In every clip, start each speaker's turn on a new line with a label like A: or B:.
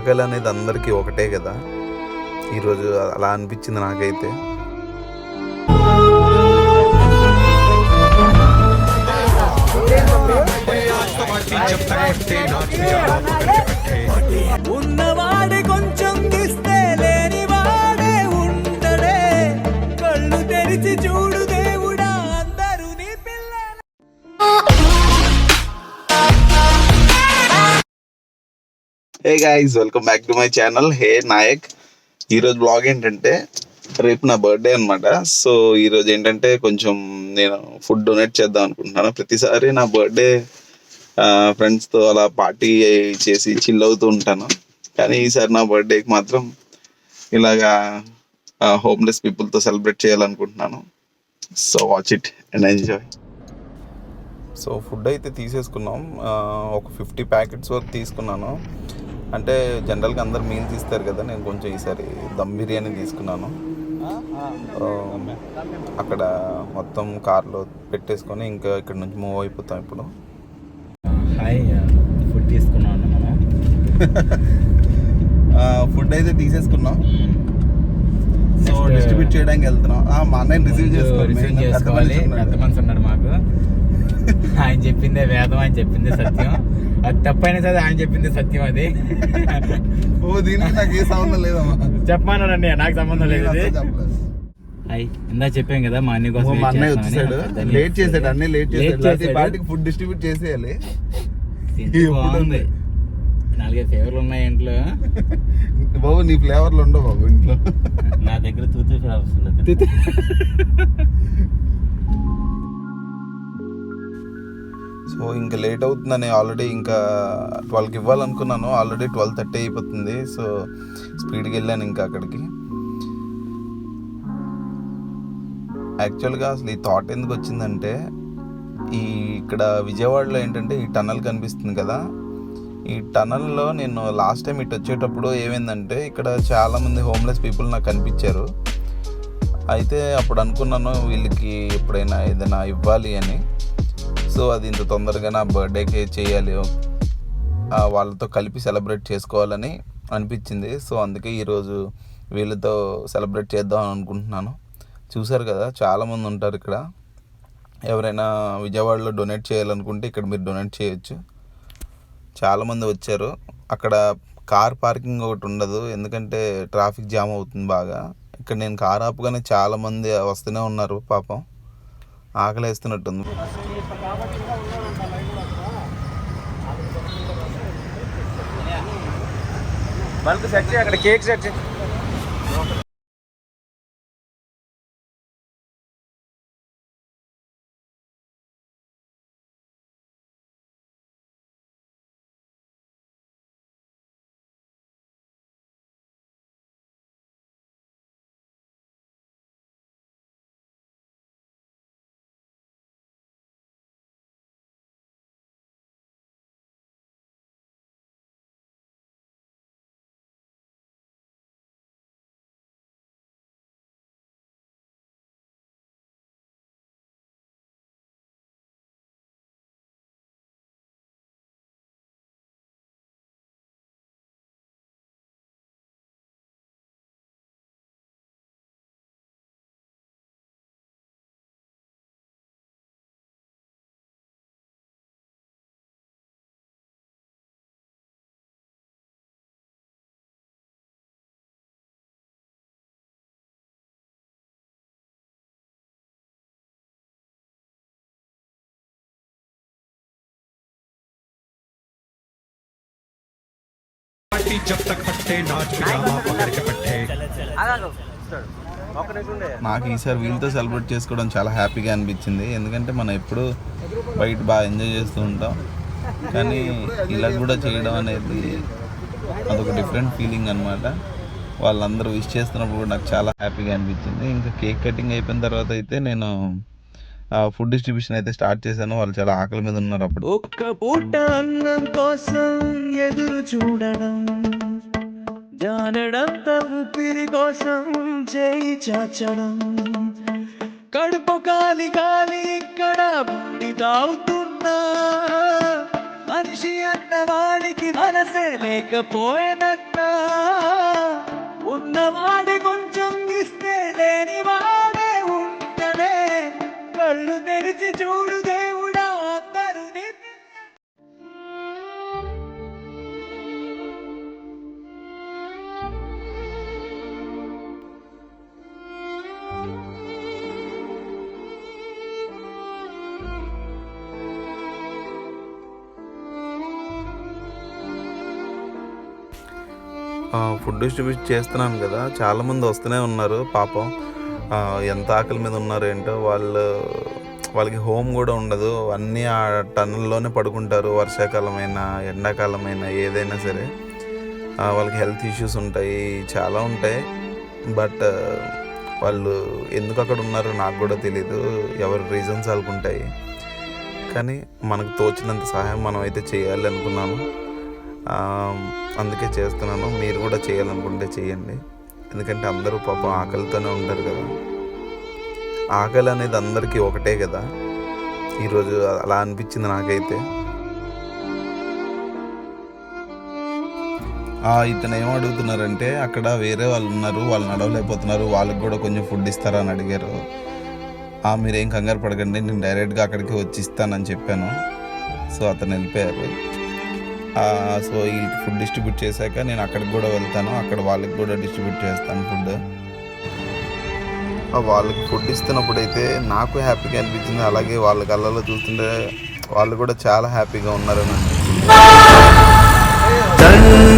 A: ఆకలి అనేది అందరికీ ఒకటే కదా. ఈరోజు అలా అనిపించింది నాకైతే.
B: ఉన్నవాడే కొంచెం ఇస్తే లేనివాడే ఉండడే, కళ్ళు తెరిచి చూడు దేవుడా అందరూ నీ పిల్లలు.
A: Hey guys, welcome back to my channel hey Nayak. ఈరోజు బ్లాగ్ ఏంటంటే రేపు నా బర్త్డే అనమాట. సో ఈరోజు ఏంటంటే కొంచెం నేను ఫుడ్ డొనేట్ చేద్దాం అనుకుంటున్నాను. ప్రతిసారి నా బర్త్డే ఫ్రెండ్స్తో అలా పార్టీ చేసి చిల్ అవుతూ ఉంటాను. కానీ ఈసారి నా బర్త్డేకి మాత్రం ఇలాగా హోమ్లెస్ పీపుల్తో సెలబ్రేట్ చేయాలనుకుంటున్నాను. So watch it and enjoy. So food అయితే తీసేసుకున్నాం. ఒక 50 ప్యాకెట్స్ వరకు తీసుకున్నాను. అంటే జనరల్గా అందరు మీల్స్ ఇస్తారు కదా, నేను కొంచెం ఈసారి దమ్ బిర్యానీ తీసుకున్నాను. అక్కడ మొత్తం కార్లో పెట్టేసుకొని ఇంకా ఇక్కడ నుంచి మూవ్ అయిపోతాం ఇప్పుడు.
C: హాయ్, ఫుడ్ తీసుకున్నాం మనం.
A: ఫుడ్ అయితే తీసేసుకున్నాం. సో డిస్ట్రిబ్యూట్ చేయడానికి వెళ్తున్నాం. మా అన్నయ్య రిసీవ్
C: చేసుకోవాలి. పెద్ద మనసు ఉన్నాడు మాకు. ఆయన చెప్పిందే వేదం, ఆయన చెప్పిందే సత్యం. అది తప్పైనా సరే ఆయన చెప్పిందే సత్యం. అది
A: దీనికి నాకు ఏ సంబంధం లేదమ్మా.
C: చెప్పమన్నాడండి, నాకు సంబంధం లేదు. హాయ్, ఇందా చెప్పాం కదా మా అన్ని కోసం.
A: మా అన్నయ్య వచ్చేసాడు, లేట్ చేసాడు. అన్నీ లేట్ చేసాడు. పార్టీకి ఫుడ్ డిస్ట్రిబ్యూట్ చేసేయాలి.
C: బాగుంది. 4 ఫ్లేవర్లు ఉన్నాయి ఇంట్లో.
A: బాబు నీ ఫ్లేవర్లు ఉండవు బాబు ఇంట్లో.
C: నా దగ్గర తూతూ ఫ్లేవర్స్ ఉన్నాయి.
A: సో ఇంకా లేట్ అవుతుందని ఆల్రెడీ ఇంకా 12కి ఇవ్వాలనుకున్నాను. ఆల్రెడీ 12:30 అయిపోతుంది. సో స్పీడ్కి వెళ్ళాను ఇంకా అక్కడికి. యాక్చువల్గా అసలు ఈ థాట్ ఎందుకు వచ్చిందంటే, ఇక్కడ విజయవాడలో ఏంటంటే ఈ టనల్ కనిపిస్తుంది కదా, ఈ టనల్లో నేను లాస్ట్ టైం ఇటు వచ్చేటప్పుడు ఏమైందంటే ఇక్కడ చాలామంది హోమ్లెస్ పీపుల్ నాకు కనిపించారు. అయితే అప్పుడు అనుకున్నాను వీళ్ళకి ఎప్పుడైనా ఏదైనా ఇవ్వాలి అని. సో అది ఇంత తొందరగా నా బర్త్డేకి చేయాలి, వాళ్ళతో కలిపి సెలబ్రేట్ చేసుకోవాలని అనిపించింది. సో అందుకే ఈరోజు వీళ్ళతో సెలబ్రేట్ చేద్దాం అనుకుంటున్నాను. చూసారు కదా, చాలామంది ఉంటారు ఇక్కడ. ఎవరైనా విజయవాడలో డొనేట్ చేయాలనుకుంటే ఇక్కడ మీరు డొనేట్ చేయొచ్చు. చాలామంది వచ్చారు. అక్కడ కార్ పార్కింగ్ ఒకటి ఉండదు, ఎందుకంటే ట్రాఫిక్ జామ్ అవుతుంది బాగా. ఇక్కడ నేను కార్ ఆపుగానే చాలామంది వస్తూనే ఉన్నారు. పాపం ఆకలి వేస్తున్నట్టుంది.
C: బల్క్ సెట్ చేయి, అక్కడ కేక్ సెట్ చేయి.
A: నాకు ఈసారి వీళ్ళతో సెలబ్రేట్ చేసుకోవడం చాలా హ్యాపీగా అనిపించింది. ఎందుకంటే మనం ఎప్పుడు బయట బాగా ఎంజాయ్ చేస్తూ ఉంటాం, కానీ ఇలా కూడా చేయడం అనేది అదొక డిఫరెంట్ ఫీలింగ్ అనమాట. వాళ్ళందరూ విష్ చేస్తున్నప్పుడు కూడా నాకు చాలా హ్యాపీగా అనిపించింది. ఇంకా కేక్ కటింగ్ అయిపోయిన తర్వాత అయితే నేను ఫుడ్ డిస్ట్రిబ్యూషన్ అయితే స్టార్ట్ చేశాను. వాళ్ళు చాలా ఆకలి మీద ఉన్నారు. అప్పుడు
B: ఒక్క పూట అన్నం కోసం ఎదురు చూడడం, జానడం ఊపిరి కోసం చేయి చాచడం, కడుపు కాలి కాలి ఇక్కడ బుడి తాగుతున్నా, మనిషి అన్న వాడికి మనసే లేకపోయేనన్నా. ఉన్నవాడే కొంచెం ఇస్తే లేని వాడే ఉంటనే. కళ్ళు తెరిచి చూడు దేవుడా అందరినీ.
A: ఫుడ్ డిస్ట్రిబ్యూట్ చేస్తున్నాను కదా, చాలామంది వస్తూనే ఉన్నారు పాపం. ఎంత ఆకలి మీద ఉన్నారు ఏంటో. వాళ్ళకి హోమ్ కూడా ఉండదు, అన్నీ ఆ టన్నుల్లోనే పడుకుంటారు. వర్షాకాలమైనా ఎండాకాలమైనా ఏదైనా సరే వాళ్ళకి హెల్త్ ఇష్యూస్ ఉంటాయి, చాలా ఉంటాయి. బట్ వాళ్ళు ఎందుకు అక్కడ ఉన్నారో నాకు కూడా తెలీదు, ఎవరి రీజన్స్ వాళ్ళకు ఉంటాయి. కానీ మనకు తోచినంత సహాయం మనం అయితే చేయాలి అనుకున్నాను, అందుకే చేస్తున్నాను. మీరు కూడా చేయాలనుకుంటే చేయండి, ఎందుకంటే అందరూ పాపం ఆకలితోనే ఉంటారు కదా. ఆకలి అనేది అందరికీ ఒకటే కదా. ఈరోజు అలా అనిపించింది నాకైతే. ఇతను ఏం అడుగుతున్నారంటే, అక్కడ వేరే వాళ్ళు ఉన్నారు, వాళ్ళు నడవలేకపోతున్నారు, వాళ్ళకి కూడా కొంచెం ఫుడ్ ఇస్తారా అని అడిగారు. మీరేం కంగారు పడకండి, నేను డైరెక్ట్గా అక్కడికి వచ్చి ఇస్తానని చెప్పాను. సో అతను వెళ్ళిపోయారు. సో వీళ్ళకి ఫుడ్ డిస్ట్రిబ్యూట్ చేశాక నేను అక్కడికి కూడా వెళ్తాను, అక్కడ వాళ్ళకి కూడా డిస్ట్రిబ్యూట్ చేస్తాను ఫుడ్. వాళ్ళకి ఫుడ్ ఇస్తున్నప్పుడు అయితే నాకు హ్యాపీగా అనిపించింది, అలాగే వాళ్ళ కళ్ళలో చూస్తుంటే వాళ్ళు కూడా చాలా హ్యాపీగా ఉన్నారని అనిపించింది.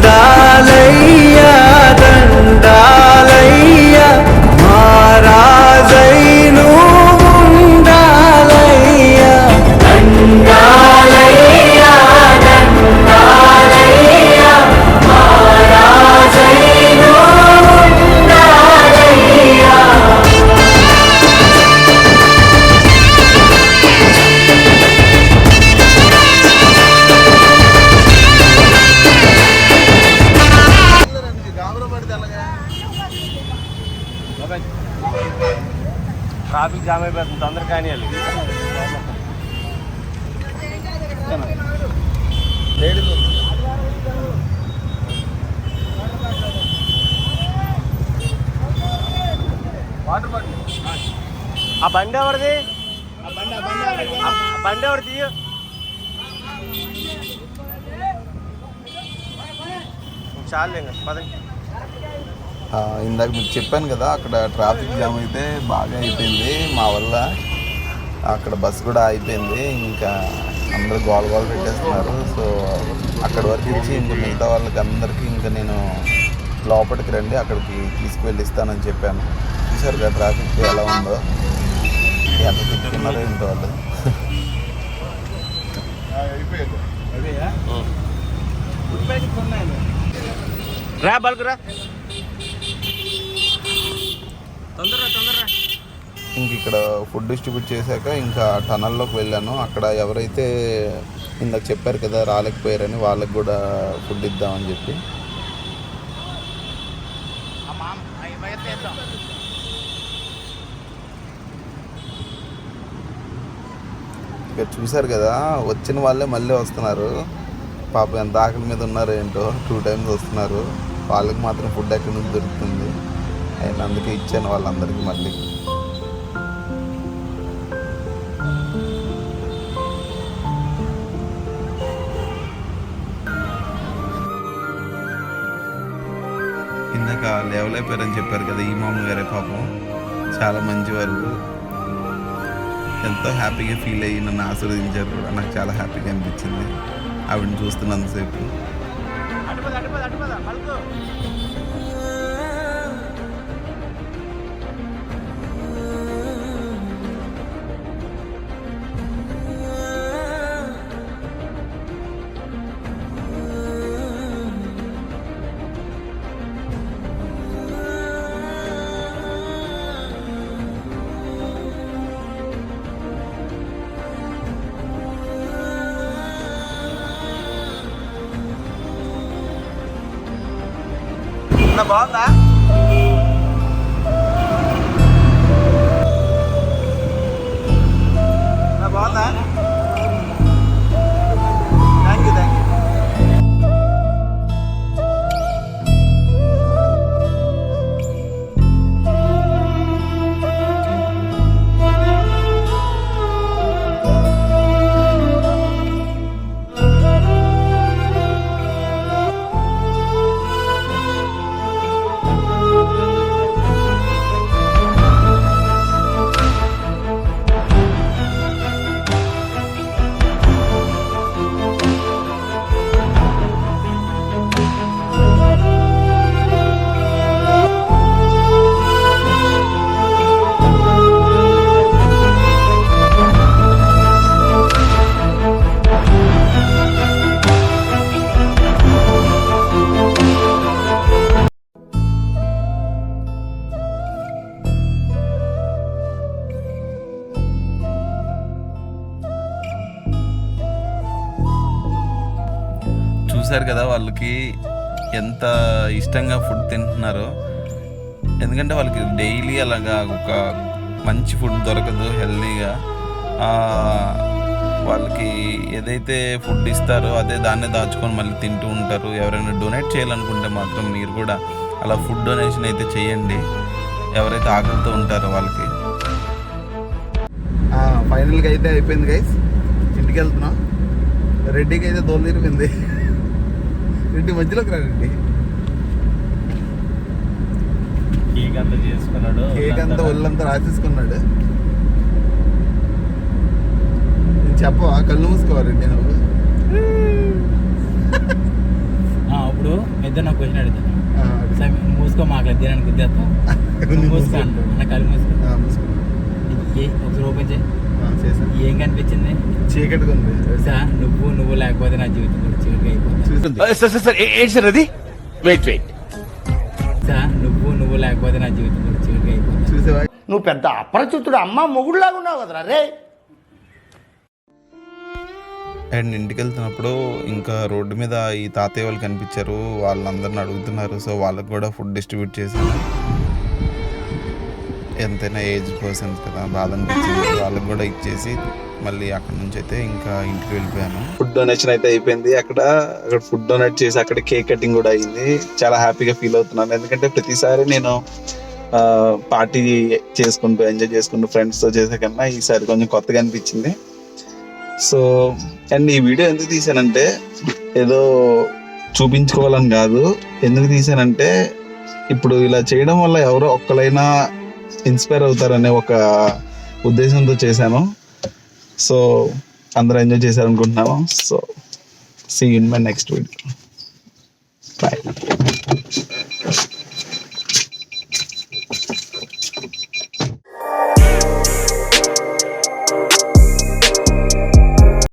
B: దండాలయ్యా దండాలయ్యా మహారాజై నువ్వు ఉండాలయ్యా. దండాలయ్యా దండాలయ్యా మహారాజై నువ్వు ఉండాలయ్యా.
D: ట్రాఫిక్ జామ్ అయిపోతుంది, తొందర కానీ ఆ బండి ఎవరిది? బండి ఎవరు తీయ? చాలు ఇంకా పదండి.
A: ఇందాక మీకు చెప్పాను కదా, అక్కడ ట్రాఫిక్ జామ్ అయితే బాగా అయిపోయింది మా వల్ల. అక్కడ బస్సు కూడా అయిపోయింది, ఇంకా అందరూ గోల గోల పెట్టేస్తున్నారు. సో అక్కడి వరకు ఇచ్చి ఇంకా మిగతా వాళ్ళకి అందరికీ ఇంకా నేను లోపలికి రండి, అక్కడికి తీసుకువెళ్ళి ఇస్తానని చెప్పాను. చూసారు కదా ట్రాఫిక్ ఎలా ఉందో, ఎంత తిట్టుకున్నారో ఏంటో వాళ్ళు.
D: రా బల్కురా, తొందరగా.
A: ఇంక ఇక్కడ ఫుడ్ డిస్ట్రిబ్యూట్ చేశాక ఇంకా టనల్లోకి వెళ్ళాను. అక్కడ ఎవరైతే ఇందాక చెప్పారు కదా రాలేకపోయారని, వాళ్ళకి కూడా ఫుడ్ ఇద్దామని చెప్పి. ఇక్కడ చూశారు కదా, వచ్చిన వాళ్ళే మళ్ళీ వస్తున్నారు. పాపం ఎంత ఆకలి మీద ఉన్నారో ఏంటో, 2 times వస్తున్నారు. వాళ్ళకి మాత్రం ఫుడ్ ఎక్కడి నుంచి దొరుకుతుంది, అయినా అందుకే ఇచ్చాను వాళ్ళందరికీ మళ్ళీ. ఇందాక లేవలేపారని చెప్పారు కదా ఈ మామూలు గారే, పాపం చాలా మంచివారు, ఎంతో హ్యాపీగా ఫీల్ అయ్యి నన్ను ఆశీర్వదించారు. నాకు చాలా హ్యాపీగా అనిపించింది ఆవిడని చూస్తున్నంతసేపు.
D: బాగుందా? బాగుందా? Thank you.
A: చూశారు కదా వాళ్ళకి ఎంత ఇష్టంగా ఫుడ్ తింటున్నారో. ఎందుకంటే వాళ్ళకి డైలీ అలాగా ఒక మంచి ఫుడ్ దొరకదు హెల్తీగా. వాళ్ళకి ఏదైతే ఫుడ్ ఇస్తారో అదే దాన్నే దాచుకొని మళ్ళీ తింటూ ఉంటారు. ఎవరైనా డొనేట్ చేయాలనుకుంటే మాత్రం మీరు కూడా అలా ఫుడ్ డొనేషన్ అయితే చేయండి, ఎవరైతే ఆకలితో ఉంటారో వాళ్ళకి. ఫైనల్గా అయితే అయిపోయింది గైస్, ఇంటికి వెళ్తున్నాం. రెడ్డికి అయితే దోలు తిరిగింది. రెడ్డి మధ్యలోకి రా రెడ్డి.
C: కేక్ అంతా చేసుకున్నాడు,
A: కేక్ అంతా ఒళ్ళంతా రాసేసుకున్నాడు. నేను చెప్పవా, కళ్ళు మూసుకోవాలి రెడ్డి నువ్వు.
C: అప్పుడు ఇద్దరు నాకు క్వశ్చన్ అడుగుతాను, మూసుకో మాకు తినడానికి గుద్దేస్తాం, మూసుకో అంటాడు. నా కళ్ళు మూసుకో, ఒకసారి ఓపెన్ చేయి. ఏం కనిపించింది?
A: చీకటిగా ఉంది.
C: నువ్వు లేకపోతే నా జీవితం కూడా చీకటి అయిపోతుంది.
D: అది వెయిట్ వెయిట్
C: నువ్వు లేకపోతే నా జీవితం కూడా చీకటి అయిపోతుంది.
A: చూసావా,
E: నువ్వు పెద్ద అపరిచితుడు అమ్మ మొగుడులాగా ఉన్నావు కదరా రే.
A: అండ్ ఇంటికి వెళ్తున్నప్పుడు ఇంకా రోడ్డు మీద ఈ తాతయ్య వాళ్ళు కనిపించారు, వాళ్ళందరిని అడుగుతున్నారు. సో వాళ్ళకి కూడా ఫుడ్ డిస్ట్రిబ్యూట్ చేశాను. ఎంతైనా ఏజ్ పర్సన్స్ కదా, బాధ అనిపించింది. వాళ్ళకి కూడా ఇచ్చేసి మళ్ళీ అక్కడ నుంచి అయితే ఇంకా ఇంటికి వెళ్ళిపోయాను. ఫుడ్ డొనేషన్ అయితే అయిపోయింది. అక్కడ ఫుడ్ డొనేట్ చేసి అక్కడ కేక్ కటింగ్ కూడా అయింది. చాలా హ్యాపీగా ఫీల్ అవుతున్నాను, ఎందుకంటే ప్రతిసారి నేను పార్టీ చేసుకుంటూ ఎంజాయ్ చేసుకుంటూ ఫ్రెండ్స్తో చేసే కన్నా ఈసారి కొంచెం కొత్తగా అనిపించింది. సో అండ్ ఈ వీడియో ఎందుకు తీసానంటే ఏదో చూపించుకోవాలని కాదు, ఎందుకు తీసానంటే ఇప్పుడు ఇలా చేయడం వల్ల ఎవరో ఒక్కరైనా ఇన్స్పైర్ అవుతారనే ఒక ఉద్దేశంతో చేశాను. సో అందరూ ఎంజాయ్ చేశారనుకుంటున్నాను. So see you in my next video. Bye.